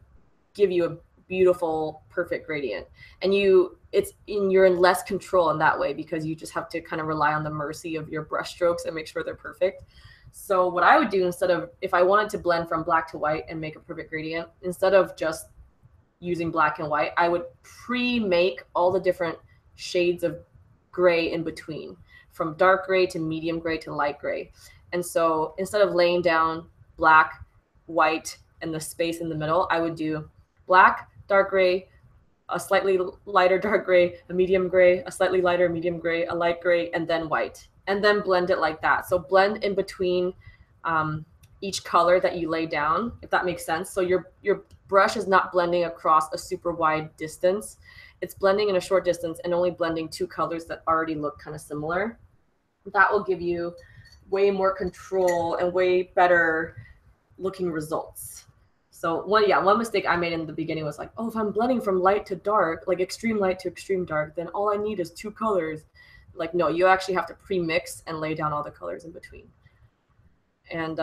give you a beautiful, perfect gradient. And you're in less control in that way, because you just have to kind of rely on the mercy of your brush strokes and make sure they're perfect. So what I would do, instead of, if I wanted to blend from black to white and make a perfect gradient, instead of just using black and white, I would pre-make all the different shades of gray in between, from dark gray to medium gray to light gray. And so instead of laying down black, white, and the space in the middle, I would do black, dark gray, a slightly lighter dark gray, a medium gray, a slightly lighter medium gray, a light gray, and then white, and then blend it like that. So blend in between each color that you lay down, if that makes sense. So your brush is not blending across a super wide distance. It's blending in a short distance and only blending two colors that already look kind of similar. That will give you way more control and way better looking results. So one mistake I made in the beginning was like, oh, if I'm blending from light to dark, like extreme light to extreme dark, then all I need is two colors. Like, no, you actually have to pre-mix and lay down all the colors in between. And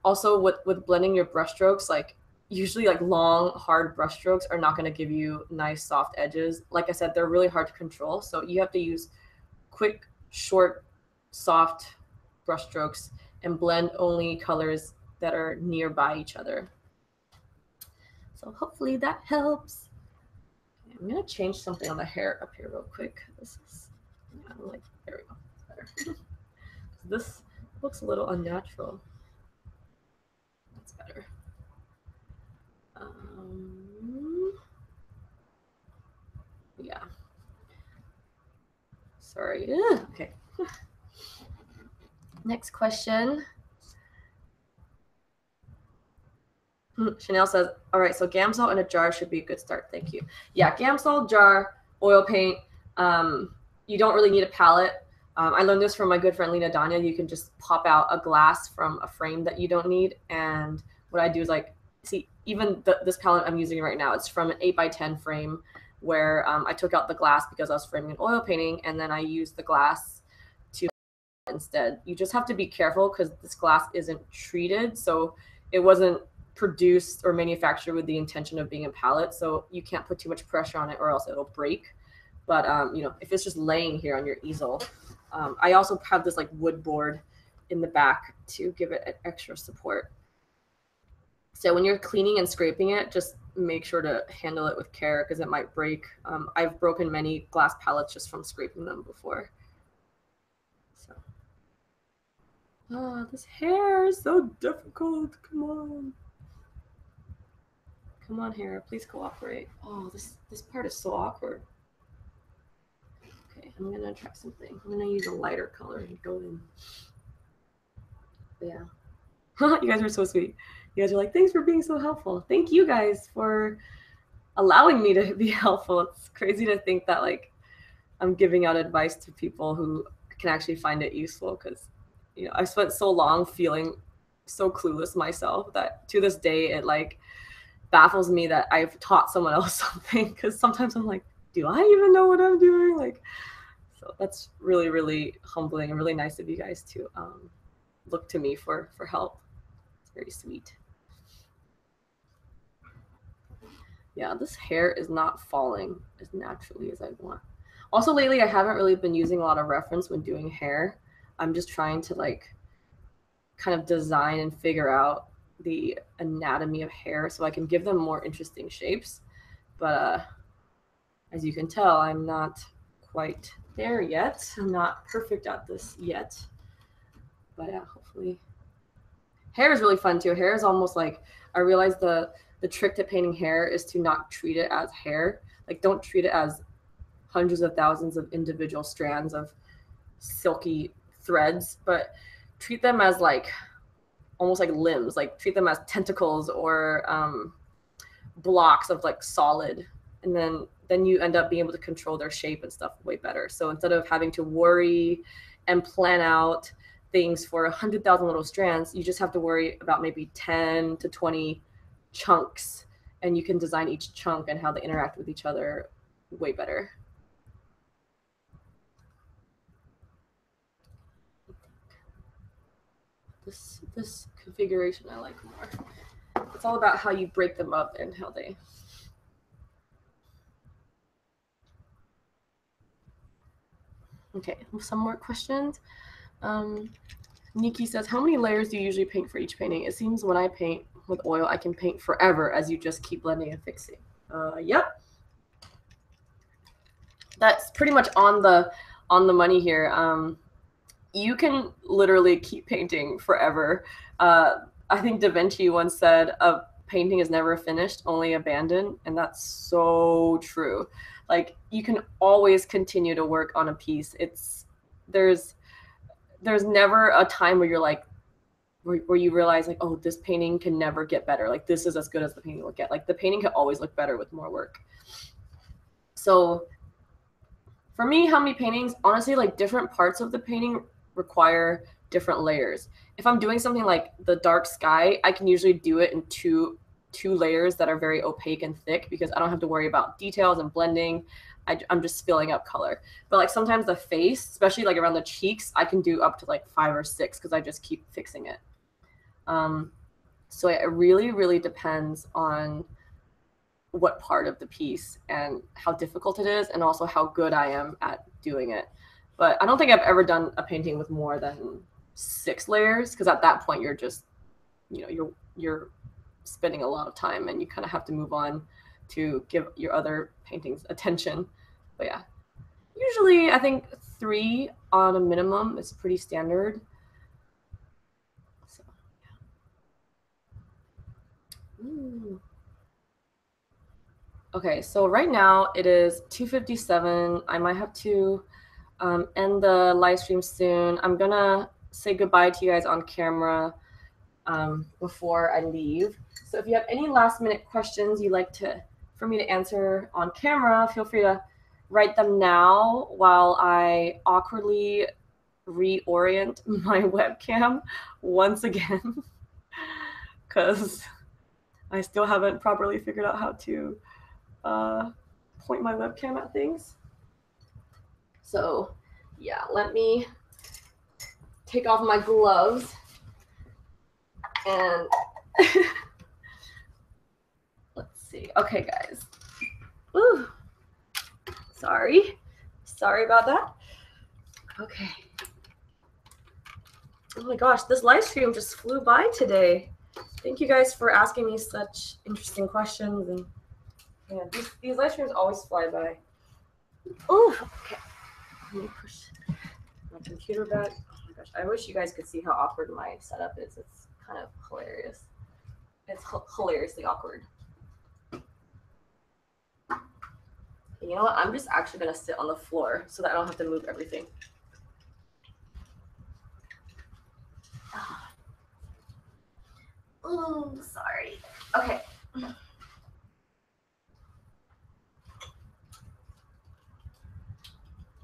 also with blending your brush strokes, like usually like long, hard brush strokes are not going to give you nice, soft edges. Like I said, they're really hard to control. So you have to use quick, short, soft brush strokes and blend only colors that are nearby each other. So hopefully that helps. Okay, I'm going to change something on the hair up here real quick. This is, yeah, like, there we go. Better. This looks a little unnatural. That's better. Yeah. Sorry. Ugh. Okay. Next question. Chanel says, all right, so Gamsol in a jar should be a good start. Thank you. Yeah, Gamsol, jar, oil paint. You don't really need a palette. I learned this from my good friend Lena Danya. You can just pop out a glass from a frame that you don't need. And what I do is like, see, even this palette I'm using right now, it's from an 8x10 frame where I took out the glass because I was framing an oil painting, and then I used the glass to instead. You just have to be careful because this glass isn't treated. So it wasn't produced or manufactured with the intention of being a palette, so you can't put too much pressure on it or else it'll break. But you know, if it's just laying here on your easel, I also have this like wood board in the back to give it extra support. So when you're cleaning and scraping it, just make sure to handle it with care because it might break. I've broken many glass palettes just from scraping them before. So, oh, this hair is so difficult. Come on. Come on, hair, please cooperate. Oh, this part is so awkward. Okay, I'm gonna try something. I'm gonna use a lighter color and go in. But yeah. You guys are so sweet. You guys are like, thanks for being so helpful. Thank you guys for allowing me to be helpful. It's crazy to think that like I'm giving out advice to people who can actually find it useful because, you know, I've spent so long feeling so clueless myself that to this day it like baffles me that I've taught someone else something because sometimes I'm like, do I even know what I'm doing? Like, so that's really, really humbling and really nice of you guys to look to me for help. It's very sweet. Yeah, this hair is not falling as naturally as I want. Also, lately I haven't really been using a lot of reference when doing hair. I'm just trying to like kind of design and figure out the anatomy of hair so I can give them more interesting shapes. But as you can tell, I'm not quite there yet. I'm not perfect at this yet. But yeah, hopefully. Hair is really fun too. Hair is almost like, I realized the trick to painting hair is to not treat it as hair. Like, don't treat it as hundreds of thousands of individual strands of silky threads, but treat them as like almost like limbs, like treat them as tentacles or blocks of like solid, and then you end up being able to control their shape and stuff way better. So instead of having to worry and plan out things for 100,000 little strands, you just have to worry about maybe 10 to 20 chunks, and you can design each chunk and how they interact with each other way better. This configuration I like more. It's all about how you break them up and how they. Okay, some more questions. Nikki says, how many layers do you usually paint for each painting? It seems when I paint with oil, I can paint forever as you just keep blending and fixing. Yep. That's pretty much on the money here. you can literally keep painting forever. I think Da Vinci once said a painting is never finished, only abandoned, and that's so true. Like you can always continue to work on a piece. There's never a time where you're like where you realize like, oh, this painting can never get better. Like this is as good as the painting will get. Like the painting can always look better with more work. So for me, how many paintings, honestly, like different parts of the painting require different layers. If I'm doing something like the dark sky, I can usually do it in two layers that are very opaque and thick because I don't have to worry about details and blending. I'm just filling up color. But like sometimes the face, especially like around the cheeks, I can do up to like 5 or 6 because I just keep fixing it. So it really, really depends on what part of the piece and how difficult it is, and also how good I am at doing it. But I don't think I've ever done a painting with more than 6 layers, because at that point you're just, you know, you're spending a lot of time and you kind of have to move on to give your other paintings attention. But yeah, usually I think 3 on a minimum is pretty standard. So yeah. Ooh. Okay, so right now it is 2:57. I might have to end the live stream soon. I'm gonna say goodbye to you guys on camera before I leave. So if you have any last minute questions you'd like for me to answer on camera, feel free to write them now while I awkwardly reorient my webcam once again, because I still haven't properly figured out how to point my webcam at things. So yeah, let me take off my gloves and let's see. Okay, guys. Ooh. Sorry about that. Okay. Oh my gosh, this live stream just flew by today. Thank you guys for asking me such interesting questions, and yeah, these live streams always fly by. Oh, okay. Let me push my computer back. Oh my gosh, I wish you guys could see how awkward my setup is. It's kind of hilarious. It's hilariously awkward. You know what? I'm just actually gonna sit on the floor so that I don't have to move everything. Oh, sorry. Okay.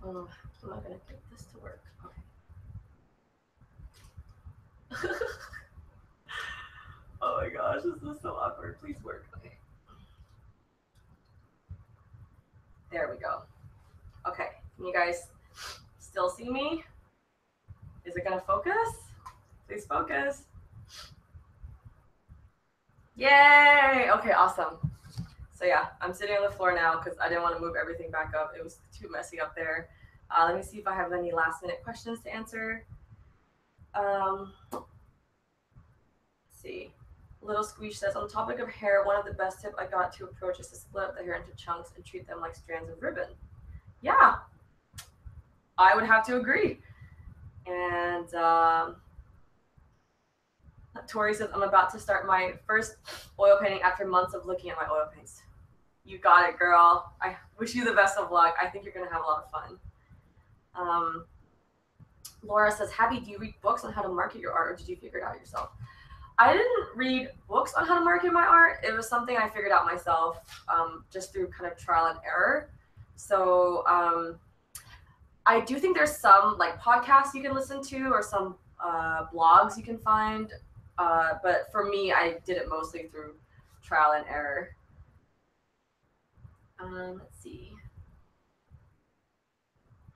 Oh, I'm not gonna get this to work. Okay. Oh my gosh, this is so awkward. Please work. Okay. There we go. Okay. Can you guys still see me? Is it gonna focus? Please focus. Yay! Okay, awesome. So yeah, I'm sitting on the floor now because I didn't want to move everything back up. It was too messy up there. Let me see if I have any last minute questions to answer. Let's see. Little Squeeze says, on the topic of hair, one of the best tips I got to approach is to split up the hair into chunks and treat them like strands of ribbon. Yeah, I would have to agree. And Tori says, I'm about to start my first oil painting after months of looking at my oil paints. You got it, girl. I wish you the best of luck. I think you're going to have a lot of fun. Laura says, Happy, do you read books on how to market your art, or did you figure it out yourself? I didn't read books on how to market my art. It was something I figured out myself just through kind of trial and error. So I do think there's some like podcasts you can listen to or some blogs you can find. But for me, I did it mostly through trial and error. Let's see.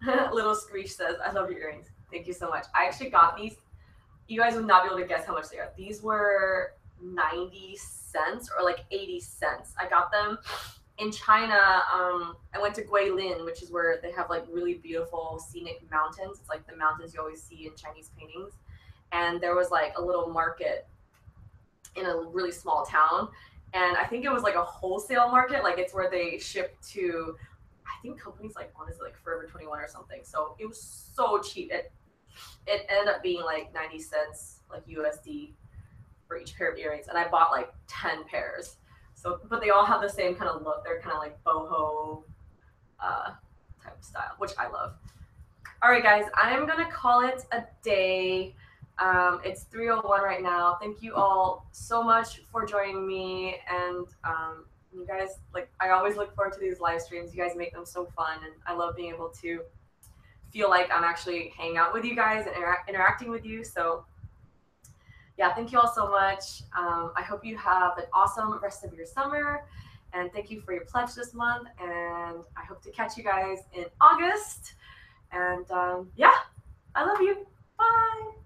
Little Screech says, I love your earrings. Thank you so much. I actually got these. You guys would not be able to guess how much they are. These were 90 cents or like 80 cents. I got them in China. I went to Guilin, which is where they have like really beautiful scenic mountains. It's like the mountains you always see in Chinese paintings. And there was like a little market in a really small town. And I think it was like a wholesale market. Like it's where they ship to, I think companies like, honestly, like Forever 21 or something. So it was so cheap. It It ended up being like 90 cents, like USD, for each pair of earrings, and I bought like 10 pairs. So, but they all have the same kind of look. They're kind of like boho type of style, which I love. All right, guys, I'm gonna call it a day. It's 3:01 right now. Thank you all so much for joining me, and you guys, like, I always look forward to these live streams. You guys make them so fun, and I love being able to feel like I'm actually hanging out with you guys and interacting with you. So yeah, thank you all so much. I hope you have an awesome rest of your summer, and thank you for your pledge this month, and I hope to catch you guys in August. And yeah, I love you. Bye.